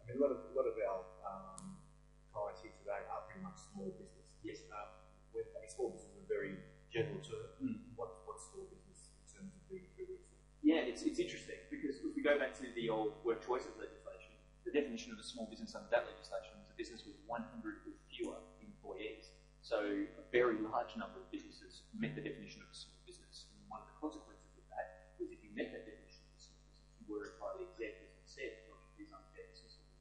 I mean, a lot of our clients here today are pretty much small business. Yes. I mean, small business is a very general term. What's small business in terms of the Yeah, it's interesting because if we go back to the old work choices legislation, the definition of a small business under that legislation was a business with 100 or fewer employees. So a very large number of businesses met the definition of a small business. And one of the consequences of that was if you met that definition of a small business, you were entirely exempt, as I said, from these unfair business laws.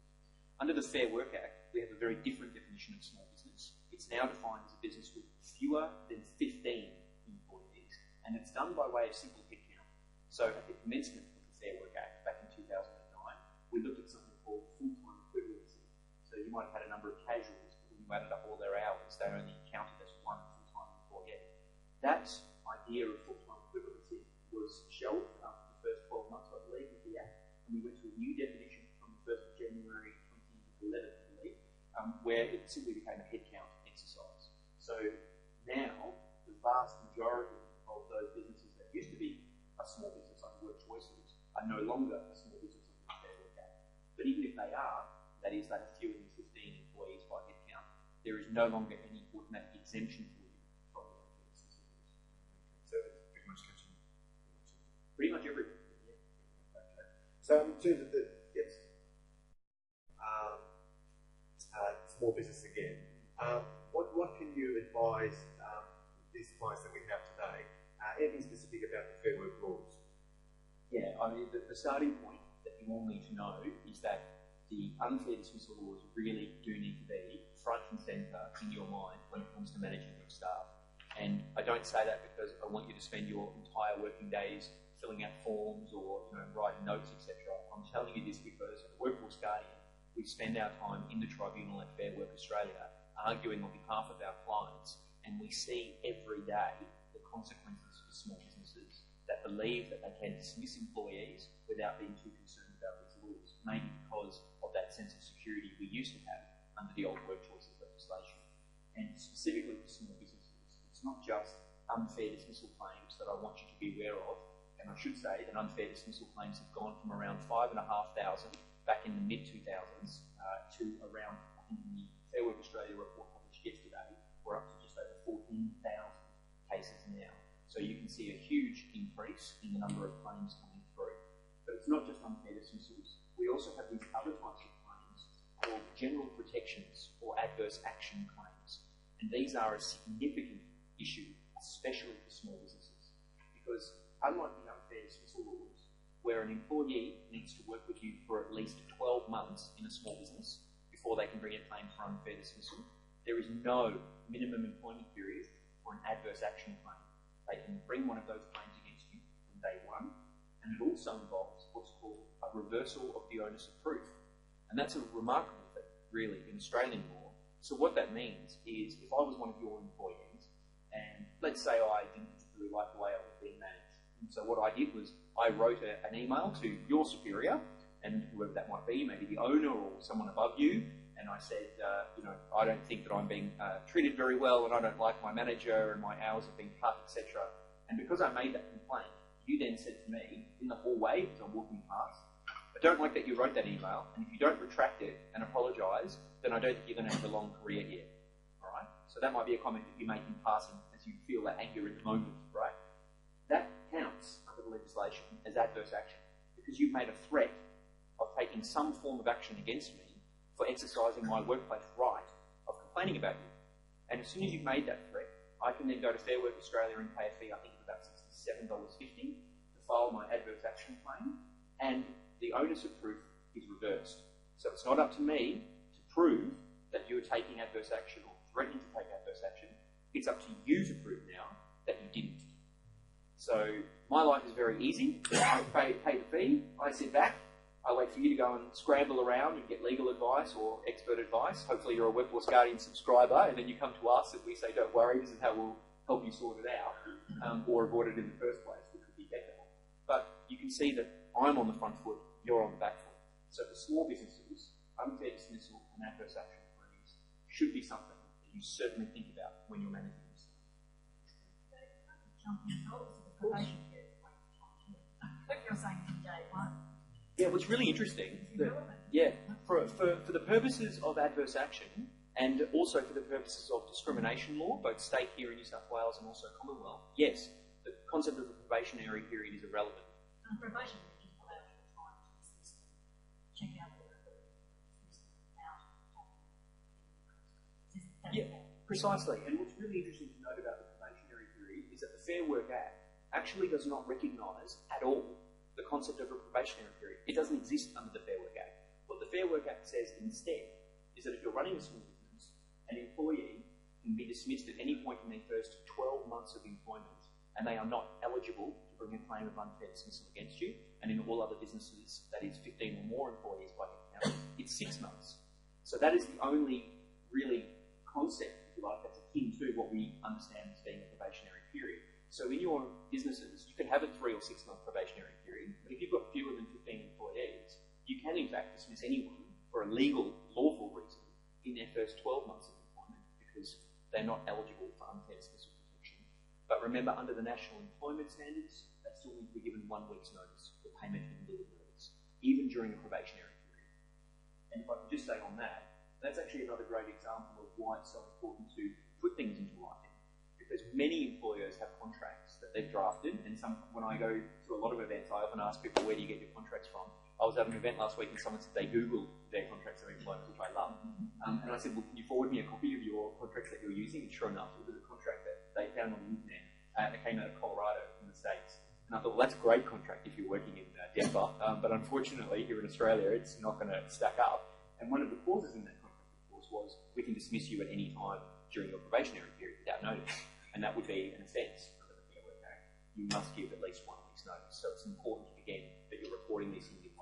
Under the Fair Work Act, we have a very different definition of small business. It's now defined as a business with fewer than 15 employees, and it's done by way of simple headcount. So at the commencement of the Fair Work Act back in 2009, we looked at something called full-time equivalency. So you might have had a number of casuals, but when you added up all their hours, they only counted as one full-time employee. That idea of full-time equivalency was shelved after the first 12 months, I believe, of the Act, and we went to a new definition from the 1st of January 2011, I believe, where it simply became a headcount exercise. So now, the vast majority of those businesses that used to be a small business under work choices are no longer a small business under the Fair Work Act. But even if they are, that is, they have fewer than 15 employees by headcount, there is no longer any automatic exemption for you from the business. So it's pretty much catching. Pretty much everything. Yeah. Okay. So in terms of the small business again, what can you advise these clients that we have today? Anything specific about the Fair Work laws? Yeah, I mean, the starting point that you all need to know is that the unfair dismissal laws really do need to be front and centre in your mind when it comes to managing your staff. And I don't say that because I want you to spend your entire working days filling out forms or writing notes, etc. I'm telling you this because as a Workforce Guardian, we spend our time in the tribunal at Fair Work Australia arguing on behalf of our clients, and we see every day the consequences for small businesses that believe that they can dismiss employees without being too concerned about these laws, mainly because of that sense of security we used to have under the old work choices legislation. And specifically for small businesses, it's not just unfair dismissal claims that I want you to be aware of, and I should say that unfair dismissal claims have gone from around 5,500 back in the mid-2000s to around, I think in the Fair Work Australia report published yesterday, we're up to just over 14,000 cases now. So you can see a huge increase in the number of claims coming through. But it's not just unfair dismissals. We also have these other types of claims called general protections or adverse action claims. And these are a significant issue, especially for small businesses. Because unlike the unfair dismissal laws, where an employee needs to work with you for at least 12 months in a small business before they can bring a claim for unfair dismissal, there is no minimum employment period for an adverse action claim. They can bring one of those claims against you from day one, and it also involves what's called a reversal of the onus of proof. And that's a remarkable thing, really, in Australian law. So what that means is, if I was one of your employees, and let's say I didn't particularly like the way I was being managed, and so what I did was I wrote an email to your superior, and whoever that might be, maybe the owner or someone above you, and I said, I don't think that I'm being treated very well, and I don't like my manager, and my hours have been cut, etc. And because I made that complaint, you then said to me in the hallway as I'm walking past, I don't like that you wrote that email, and if you don't retract it and apologise, then I don't think you're going to have a long career here. All right? So that might be a comment that you make in passing as you feel that anger in the moment, right? That counts under the legislation as adverse action because you've made a threat of taking some form of action against me for exercising my workplace right of complaining about you. And as soon as you've made that threat, I can then go to Fair Work Australia and pay a fee, I think of about $67.50 to file my adverse action claim, and the onus of proof is reversed. So it's not up to me to prove that you are taking adverse action or threatening to take adverse action. It's up to you to prove now that you didn't. So my life is very easy. I pay the fee, I sit back, I wait for you to go and scramble around and get legal advice or expert advice. Hopefully you're a Workforce Guardian subscriber, and then you come to us and we say, don't worry, this is how we'll help you sort it out, or avoid it in the first place, which would be better. But you can see that I'm on the front foot, you're on the back foot. So for small businesses, unfair dismissal and adverse action claims should be something that you certainly think about when you're managing this. You're saying from day one. Yeah, what's really interesting, that, For the purposes of adverse action, and also for the purposes of discrimination law, both state here in New South Wales and also Commonwealth, yes, the concept of the probationary period is irrelevant. Probation is allowed to time to dismiss them, check out whether they're dismissed without Yeah, precisely. And what's really interesting to note about the probationary period is that the Fair Work Act actually does not recognise at all the concept of a probationary period. It doesn't exist under the Fair Work Act. What the Fair Work Act says instead is that if you're running a small business, an employee can be dismissed at any point in their first 12 months of employment, and they are not eligible to bring a claim of unfair dismissal against you. And in all other businesses, that is 15 or more employees by headcount, it's 6 months. So that is the only really concept, if you like, that's akin to what we understand as being a probationary period. So in your businesses, you can have a 3 or 6 month probationary period, but if you've got fewer than 15 employees, you can in fact dismiss anyone for a legal, lawful reason in their first 12 months of employment because they're not eligible for unfair dismissal protection. But remember, under the national employment standards, they still need to be given 1 week's notice for payment in lieu of notice, even during a probationary period. And if I can just say on that, that's actually another great example of why it's so important to put things into writing. Because many employers have contracts that they've drafted, and when I go to a lot of events, I often ask people, where do you get your contracts from? I was at an event last week and someone said they Googled their contracts of employment, which I love. And I said, well, can you forward me a copy of your contracts that you're using? And sure enough, it was a contract that they found on the internet. It came out of Colorado in the States. And I thought, well, that's a great contract if you're working in Denver. But unfortunately, here in Australia, it's not going to stack up. And one of the clauses in that contract, of course, was we can dismiss you at any time during your probationary period without notice. And that would be an offence under the Fair Work Act. You must give at least 1 week's notice. So it's important, again, that you're reporting these things in